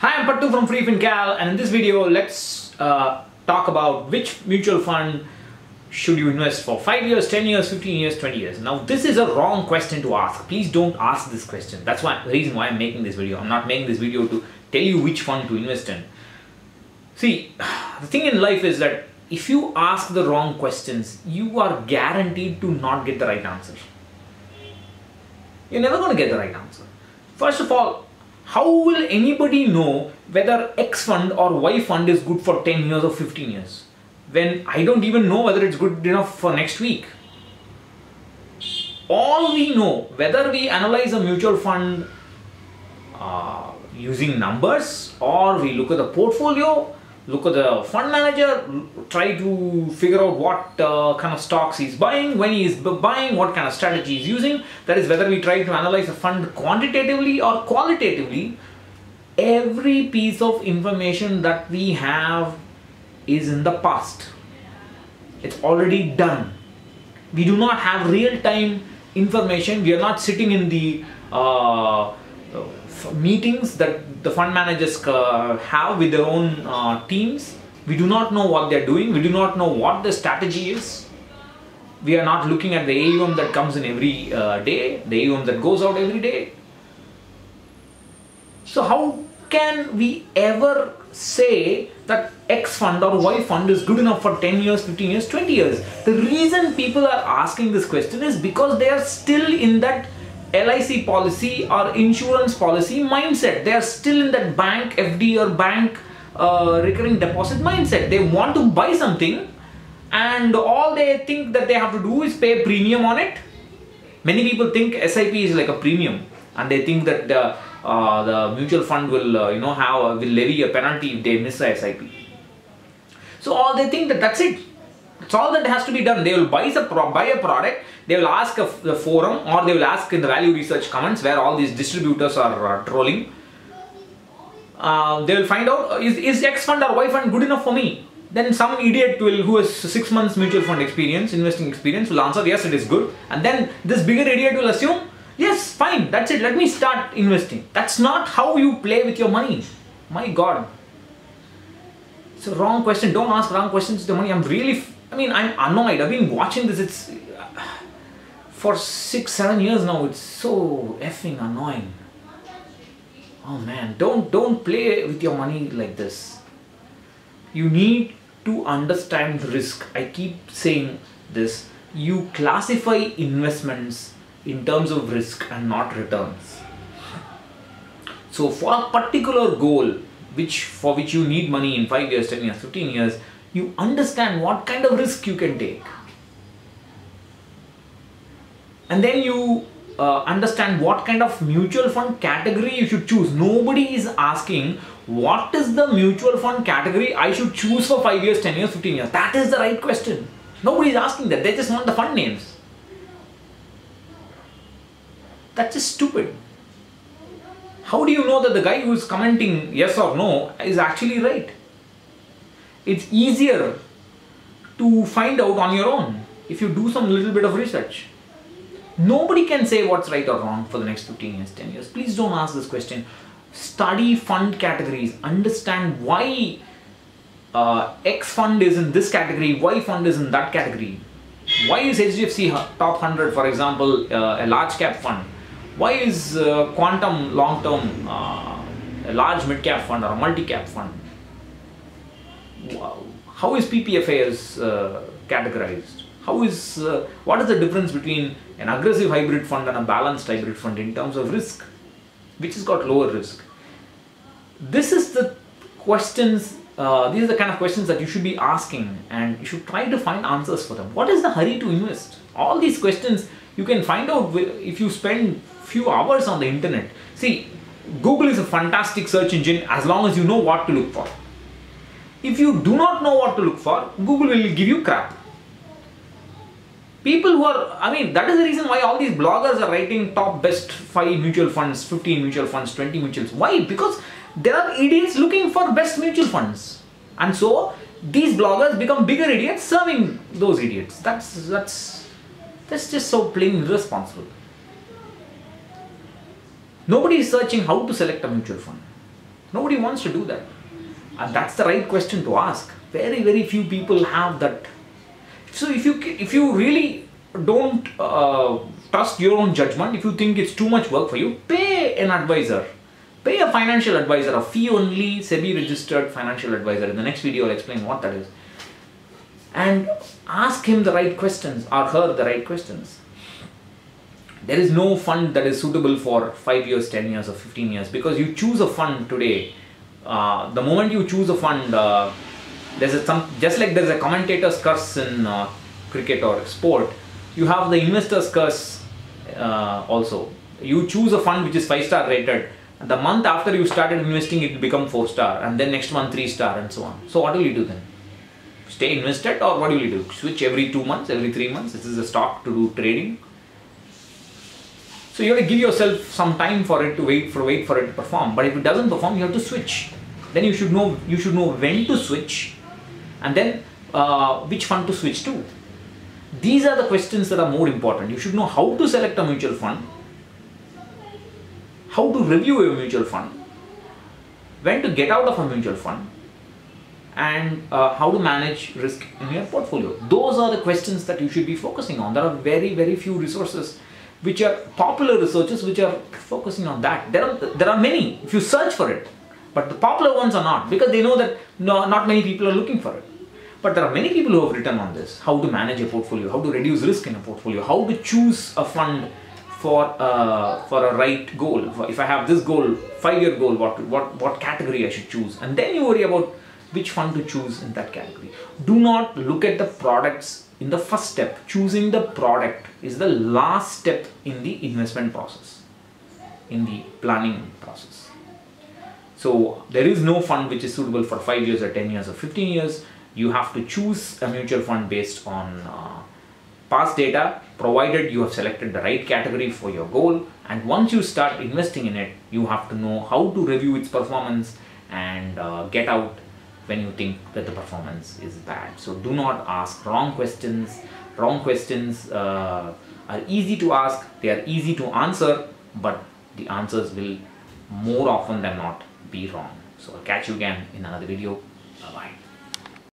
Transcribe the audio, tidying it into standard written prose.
Hi, I'm Pattu from FreeFinCal, and in this video, let's talk about which mutual fund should you invest for 5 years, 10 years, 15 years, 20 years. Now, this is a wrong question to ask. Please don't ask this question. That's the reason why I'm making this video. I'm not making this video to tell you which fund to invest in. See, the thing in life is that if you ask the wrong questions, you are guaranteed to not get the right answer. You're never going to get the right answer. First of all, how will anybody know whether X fund or Y fund is good for 10 years or 15 years? When I don't even know whether it's good enough for next week. All we know, whether we analyze a mutual fund using numbers, or we look at the portfolio, look at the fund manager, try to figure out what kind of stocks he's buying, when he is buying, what kind of strategy he's using. That is, whether we try to analyze a fund quantitatively or qualitatively, every piece of information that we have is in the past. It's already done. We do not have real-time information. We are not sitting in the meetings that the fund managers have with their own teams. We do not know what they're doing. We do not know what the strategy is. We are not looking at the AUM that comes in every day, the AUM that goes out every day. So how can we ever say that X fund or Y fund is good enough for 10 years, 15 years, 20 years? The reason people are asking this question is because they are still in that LIC policy or insurance policy mindset. They are still in that bank FD or bank recurring deposit mindset. They want to buy something and all they think that they have to do is pay a premium on it. Many people think SIP is like a premium, and they think that the mutual fund will will levy a penalty if they miss a SIP. So all they think that's it. That's all that has to be done. They will buy a product, they will ask the forum, or they will ask in the value research comments where all these distributors are trolling. They will find out, is X fund or Y fund good enough for me? Then some idiot who has 6 months mutual fund experience, investing experience, will answer yes, it is good. And then this bigger idiot will assume, yes, fine, that's it, let me start investing. That's not how you play with your money. My God. It's a wrong question. Don't ask wrong questions to the money. I'm annoyed. I've been watching this. For 6-7 years now. It's so effing annoying. Oh man, don't play with your money like this. You need to understand the risk. I keep saying this. You classify investments in terms of risk and not returns. So for a particular goal, for which you need money in 5 years, 10 years, 15 years, you understand what kind of risk you can take. And then you understand what kind of mutual fund category you should choose. Nobody is asking what is the mutual fund category I should choose for 5 years, 10 years, 15 years. That is the right question. Nobody is asking that. They just want the fund names. That's just stupid. How do you know that the guy who is commenting yes or no is actually right? It's easier to find out on your own if you do some little bit of research. Nobody can say what's right or wrong for the next 15 years, 10 years. Please don't ask this question. Study fund categories. Understand why X fund is in this category, Y fund is in that category. Why is HDFC Top 100, for example, a large cap fund? Why is Quantum long term a large mid cap fund or a multi cap fund? How is PPFAs categorized? What is the difference between an aggressive hybrid fund and a balanced hybrid fund in terms of risk? Which has got lower risk? These are the kind of questions that you should be asking, and you should try to find answers for them. What is the hurry to invest? All these questions you can find out if you spend few hours on the internet. See, Google is a fantastic search engine as long as you know what to look for. If you do not know what to look for, Google will give you crap. People who are, that is the reason why all these bloggers are writing top best 5 mutual funds, 15 mutual funds, 20 mutual funds. Why? Because there are idiots looking for best mutual funds. And so these bloggers become bigger idiots serving those idiots. That's just so plain irresponsible. Nobody is searching how to select a mutual fund. Nobody wants to do that. And that's the right question to ask. Very, very few people have that. So if you really don't trust your own judgment, if you think it's too much work for you, pay an advisor. Pay a financial advisor, a fee-only, SEBI-registered financial advisor. In the next video, I'll explain what that is. And ask him the right questions or her the right questions. There is no fund that is suitable for 5 years, 10 years or 15 years, because you choose a fund today. The moment you choose a fund, just like there's a commentator's curse in cricket or sport, you have the investor's curse also. You choose a fund which is 5-star rated. The month after you started investing, it will become 4-star, and then next month 3-star, and so on. So what will you do then? Stay invested, or what will you do? Switch every 2 months, every 3 months? This is a stock to do trading. So you have to give yourself some time for it to wait for it to perform. But if it doesn't perform, you have to switch. Then you should know when to switch, and then which fund to switch to. These are the questions that are more important. You should know how to select a mutual fund, how to review a mutual fund, when to get out of a mutual fund, and how to manage risk in your portfolio. Those are the questions that you should be focusing on. There are very, very few resources which are popular researchers which are focusing on that. There are many if you search for it, but the popular ones are not, because they know that not many people are looking for it. But there are many people who have written on this: how to manage a portfolio, how to reduce risk in a portfolio, how to choose a fund for a right goal. If I have this goal, 5-year goal, what category I should choose, and then you worry about which fund to choose in that category. Do not look at the products in the first step. Choosing the product is the last step in the investment process, in the planning process. So there is no fund which is suitable for 5 years or 10 years or 15 years. You have to choose a mutual fund based on past data, provided you have selected the right category for your goal. And once you start investing in it, you have to know how to review its performance and get out when you think that the performance is bad. So do not ask wrong questions. Wrong questions are easy to ask, they are easy to answer, but the answers will more often than not be wrong. So I'll catch you again in another video. Bye bye.